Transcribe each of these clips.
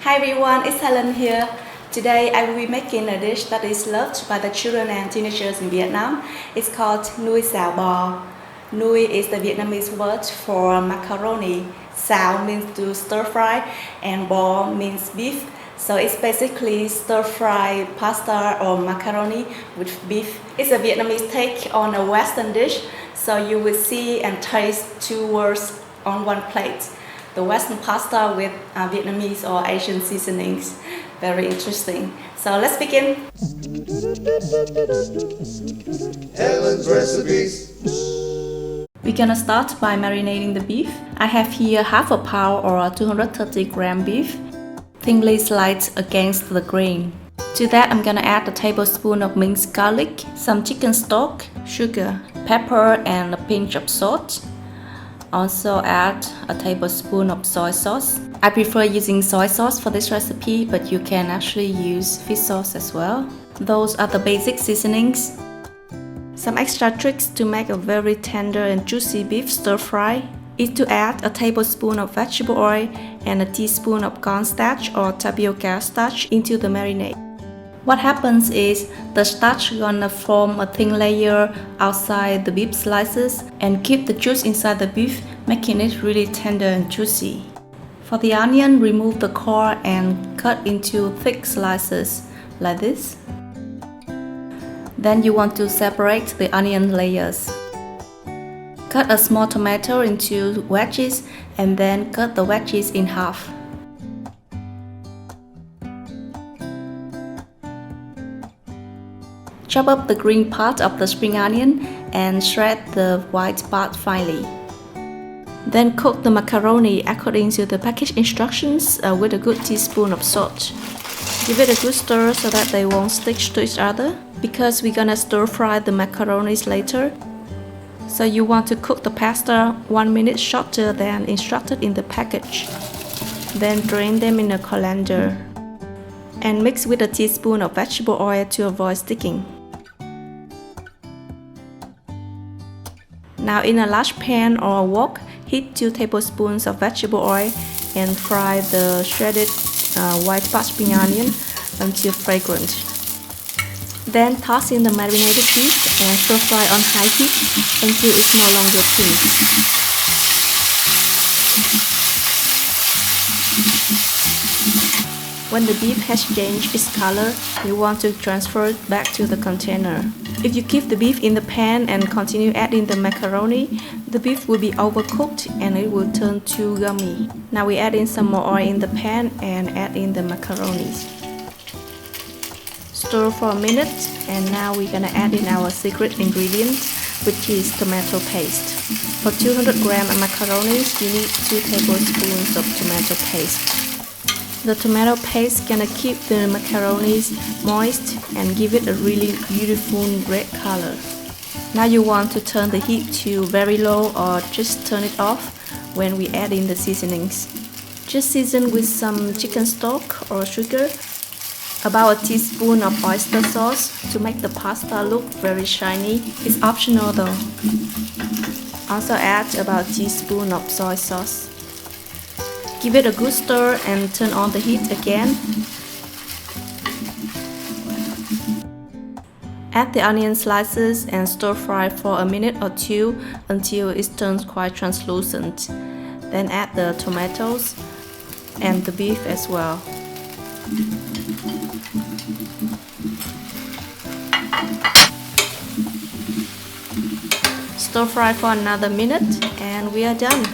Hi everyone, it's Helen here. Today I will be making a dish that is loved by the children and teenagers in Vietnam. It's called nuôi xào bò. Nuôi is the Vietnamese word for macaroni. Xào means to stir fry and bò means beef. So it's basically stir fry pasta or macaroni with beef. It's a Vietnamese take on a Western dish. So you will see and taste two words on one plate. The Western pasta with Vietnamese or Asian seasonings. Very interesting. So let's begin. Helen's recipes. We're gonna start by marinating the beef. I have here half a pound or 230 gram beef, thinly sliced against the grain. To that, I'm gonna add a tablespoon of minced garlic, some chicken stock, sugar, pepper, and a pinch of salt. Also add a tablespoon of soy sauce. I prefer using soy sauce for this recipe, but you can actually use fish sauce as well. Those are the basic seasonings. Some extra tricks to make a very tender and juicy beef stir fry is to add a tablespoon of vegetable oil and a teaspoon of cornstarch or tapioca starch into the marinade. What happens is the starch gonna form a thin layer outside the beef slices and keep the juice inside the beef, making it really tender and juicy. For the onion, remove the core and cut into thick slices like this. Then you want to separate the onion layers. Cut a small tomato into wedges and then cut the wedges in half. Chop up the green part of the spring onion and shred the white part finely. Then cook the macaroni according to the package instructions with a good teaspoon of salt. Give it a good stir so that they won't stick to each other, because we're gonna stir fry the macaronis later. So you want to cook the pasta 1 minute shorter than instructed in the package. Then drain them in a colander and mix with a teaspoon of vegetable oil to avoid sticking. Now in a large pan or a wok, heat 2 tablespoons of vegetable oil and fry the shredded white part spring onion until fragrant. Then toss in the marinated beef and stir fry on high heat until it's no longer pink. When the beef has changed its color, you want to transfer it back to the container. If you keep the beef in the pan and continue adding the macaroni, the beef will be overcooked and it will turn too gummy. Now we add in some more oil in the pan and add in the macaronis. Stir for a minute, and now we're gonna add in our secret ingredient, which is tomato paste. For 200 gram of macaronis, you need 2 tablespoons of tomato paste. The tomato paste gonna keep the macaronis moist and give it a really beautiful red color. Now you want to turn the heat to very low or just turn it off when we add in the seasonings. Just season with some chicken stock or sugar, about a teaspoon of oyster sauce to make the pasta look very shiny. It's optional though. Also add about a teaspoon of soy sauce. Give it a good stir and turn on the heat again. Add the onion slices and stir fry for a minute or two until it turns quite translucent. Then add the tomatoes and the beef as well. Stir fry for another minute and we are done.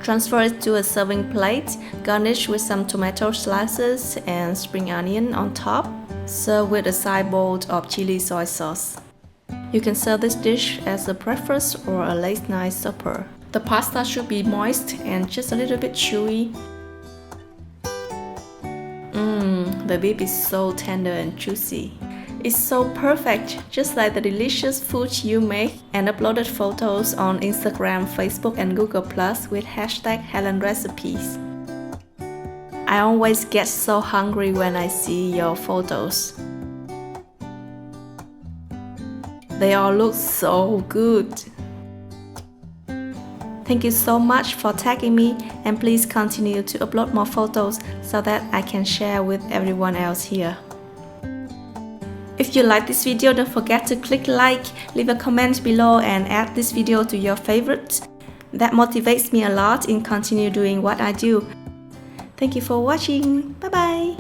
Transfer it to a serving plate, garnish with some tomato slices and spring onion on top. Serve with a side bowl of chili soy sauce. You can serve this dish as a breakfast or a late night supper. The pasta should be moist and just a little bit chewy. The beef is so tender and juicy. It's so perfect, just like the delicious food you make and uploaded photos on Instagram, Facebook and Google Plus with hashtag Helen Recipes. I always get so hungry when I see your photos. They all look so good. Thank you so much for tagging me, and please continue to upload more photos so that I can share with everyone else here. If you like this video, don't forget to click like, leave a comment below and add this video to your favorites. That motivates me a lot in continue doing what I do. Thank you for watching. Bye bye.